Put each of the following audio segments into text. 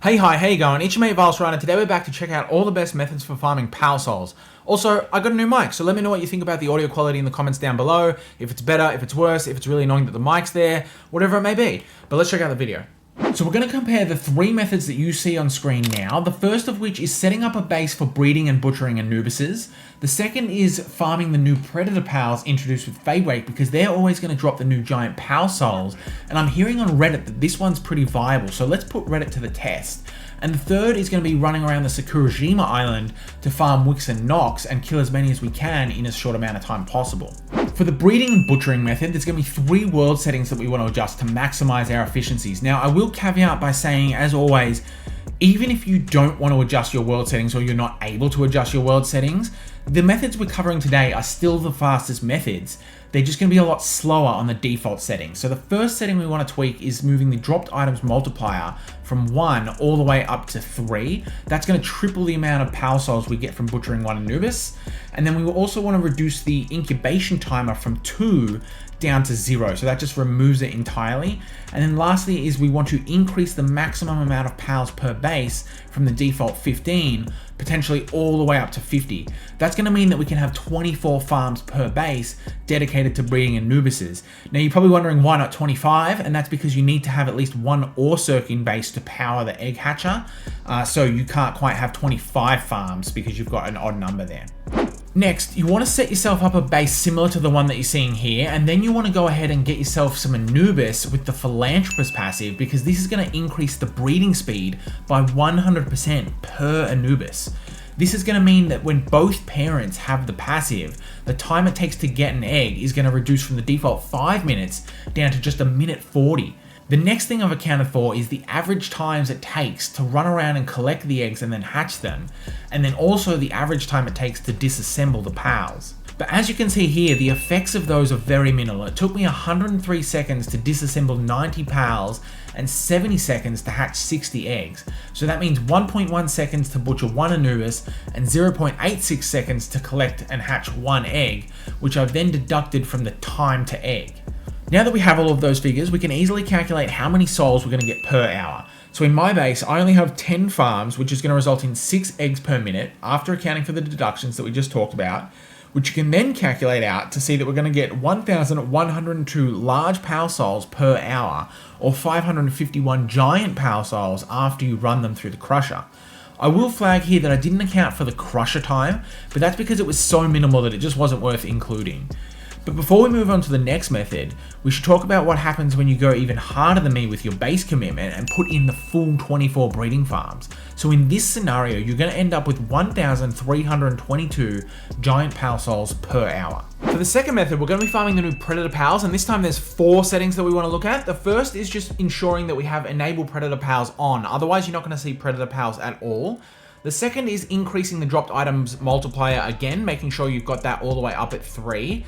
Hey, hi, how you going? It's your mate Valsryan, and today we're back to check out all the best methods for farming Power Souls. Also, I got a new mic, so let me know what you think about the audio quality in the comments down below. If it's better, if it's worse, if it's really annoying that the mic's there, whatever it may be. But let's check out the video. So we're going to compare the three methods that you see on screen now. The first of which is setting up a base for breeding and butchering Anubises. The second is farming the new Predator Pals introduced with Feybreak, because they're always going to drop the new giant Power Souls. And I'm hearing on Reddit that this one's pretty viable, so let's put Reddit to the test. And the third is going to be running around the Sakurajima Island to farm Wixen Noct and kill as many as we can in as short amount of time possible. For the breeding and butchering method, there's going to be 3 world settings that we want to adjust to maximize our efficiencies. Now, I will caveat by saying, as always, even if you don't want to adjust your world settings or you're not able to adjust your world settings, the methods we're covering today are still the fastest methods. They're just going to be a lot slower on the default settings. So the first setting we want to tweak is moving the dropped items multiplier from 1 all the way up to 3. That's going to triple the amount of Power Souls we get from butchering one Anubis. And then we will also want to reduce the incubation timer from 2 down to 0. So that just removes it entirely. And then lastly is we want to increase the maximum amount of pals per base from the default 15, potentially all the way up to 50. That's going to mean that we can have 24 farms per base dedicated to breeding Anubises. Now you're probably wondering why not 25, and that's because you need to have at least one ore circuit base to power the egg hatcher. So you can't quite have 25 farms because you've got an odd number there. Next, you want to set yourself up a base similar to the one that you're seeing here, and then you want to go ahead and get yourself some Anubis with the Philanthropist passive, because this is going to increase the breeding speed by 100% per Anubis. This is going to mean that when both parents have the passive, the time it takes to get an egg is going to reduce from the default 5 minutes down to just 1:40. The next thing I've accounted for is the average times it takes to run around and collect the eggs and then hatch them, and then also the average time it takes to disassemble the pals. But as you can see here, the effects of those are very minimal. It took me 103 seconds to disassemble 90 pals and 70 seconds to hatch 60 eggs. So that means 1.1 seconds to butcher one Anubis and 0.86 seconds to collect and hatch one egg, which I've then deducted from the time to egg. Now that we have all of those figures, we can easily calculate how many souls we're going to get per hour. So in my base, I only have 10 farms, which is going to result in 6 eggs per minute, after accounting for the deductions that we just talked about, which you can then calculate out to see that we're going to get 1,102 large Power Souls per hour, or 551 giant Power Souls after you run them through the crusher. I will flag here that I didn't account for the crusher time, but that's because it was so minimal that it just wasn't worth including. But before we move on to the next method, we should talk about what happens when you go even harder than me with your base commitment and put in the full 24 breeding farms. So in this scenario, you're going to end up with 1,322 giant Power Souls per hour. For the second method, we're going to be farming the new Predator Pals, and this time there's 4 settings that we want to look at. The first is just ensuring that we have Enable Predator Pals on, otherwise you're not going to see Predator Pals at all. The second is increasing the dropped items multiplier again, making sure you've got that all the way up at 3.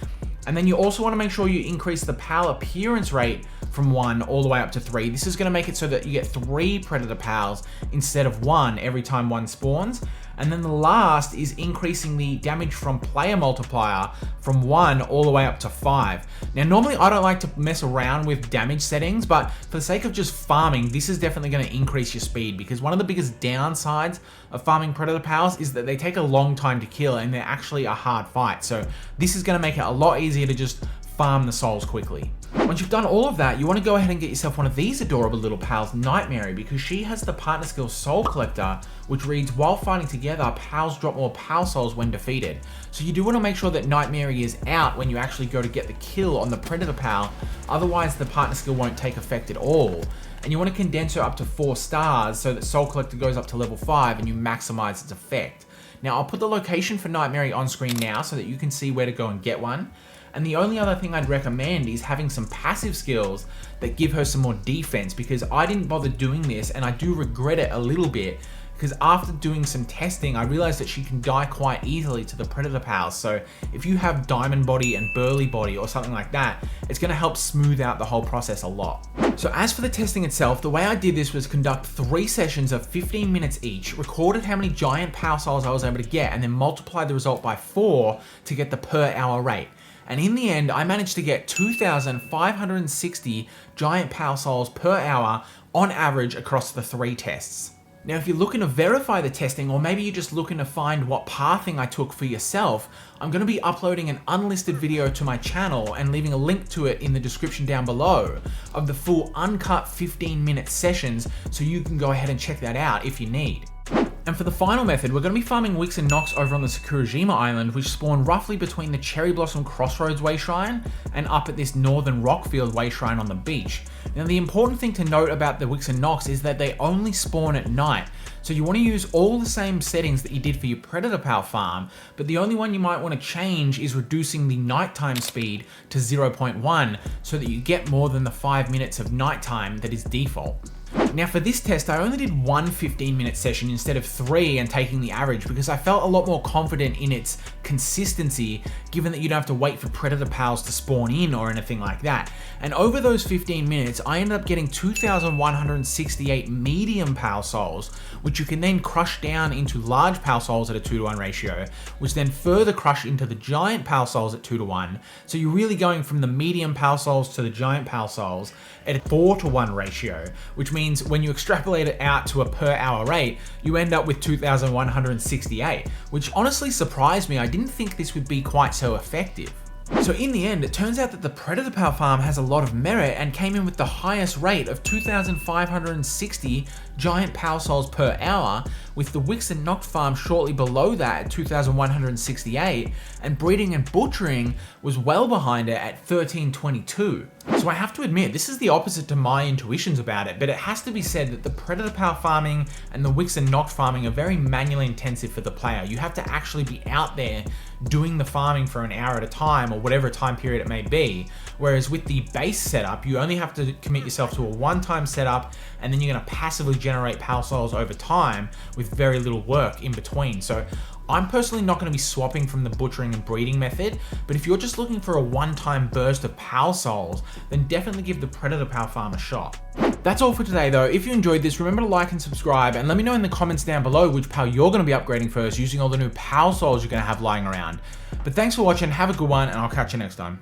And then you also want to make sure you increase the pal appearance rate from 1 all the way up to 3. This is going to make it so that you get 3 Predator Pals instead of 1 every time one spawns. And then the last is increasing the damage from player multiplier from 1 all the way up to 5. Now, normally I don't like to mess around with damage settings, but for the sake of just farming, this is definitely going to increase your speed, because one of the biggest downsides of farming Predator Pals is that they take a long time to kill and they're actually a hard fight. So this is going to make it a lot easier to just farm the souls quickly. Once you've done all of that, you want to go ahead and get yourself one of these adorable little pals, Nightmare, because she has the partner skill Soul Collector, which reads, while fighting together, pals drop more Power Souls when defeated. So you do want to make sure that Nightmare is out when you actually go to get the kill on the Predator Pal, otherwise the partner skill won't take effect at all. And you want to condense her up to 4 stars so that Soul Collector goes up to level 5 and you maximize its effect. Now I'll put the location for Nightmare on screen now so that you can see where to go and get one. And the only other thing I'd recommend is having some passive skills that give her some more defense, because I didn't bother doing this and I do regret it a little bit, because after doing some testing, I realized that she can die quite easily to the Predator Pals. So if you have Diamond Body and Burly Body or something like that, it's going to help smooth out the whole process a lot. So as for the testing itself, the way I did this was conduct 3 sessions of 15 minutes each, recorded how many giant Power Souls I was able to get, and then multiplied the result by 4 to get the per hour rate. And in the end, I managed to get 2,560 giant Power Souls per hour on average across the 3 tests. Now, if you're looking to verify the testing, or maybe you're just looking to find what pathing I took for yourself, I'm going to be uploading an unlisted video to my channel and leaving a link to it in the description down below of the full uncut 15-minute sessions, so you can go ahead and check that out if you need. And for the final method, we're going to be farming Wixen Noct over on the Sakurajima Island, which spawn roughly between the Cherry Blossom Crossroads way shrine and up at this Northern Rockfield way shrine on the beach. Now, the important thing to note about the Wixen Noct is that they only spawn at night. So you want to use all the same settings that you did for your Predator Pal farm, but the only one you might want to change is reducing the nighttime speed to 0.1 so that you get more than the 5 minutes of nighttime that is default. Now, for this test, I only did one 15-minute session instead of 3 and taking the average, because I felt a lot more confident in its consistency, given that you don't have to wait for Predator Pals to spawn in or anything like that. And over those 15 minutes, I ended up getting 2,168 medium Pal souls, which you can then crush down into large Pal souls at a 2-to-1 ratio, which then further crush into the giant Pal souls at 2-to-1. So you're really going from the medium Pal souls to the giant Pal souls at a 4-to-1 ratio, which means when you extrapolate it out to a per hour rate, you end up with 2,168, which honestly surprised me. I didn't think this would be quite so effective. So in the end, it turns out that the Predator Pal farm has a lot of merit and came in with the highest rate of 2,560 giant Pal souls per hour, with the Wixen Noct farm shortly below that at 2,168, and breeding and butchering was well behind it at 1,322. So I have to admit, this is the opposite to my intuitions about it, but it has to be said that the Predator Pal farming and the Wixen Noct farming are very manually intensive for the player. You have to actually be out there doing the farming for an hour at a time, or whatever time period it may be. Whereas with the base setup, you only have to commit yourself to a one-time setup, and then you're going to passively generate Pal souls over time with very little work in between. So I'm personally not going to be swapping from the butchering and breeding method, but if you're just looking for a one-time burst of Pal souls, then definitely give the Predator Pal farm a shot. That's all for today though. If you enjoyed this, remember to like and subscribe, and let me know in the comments down below which Pal you're going to be upgrading first using all the new Pal souls you're going to have lying around. But thanks for watching, have a good one, and I'll catch you next time.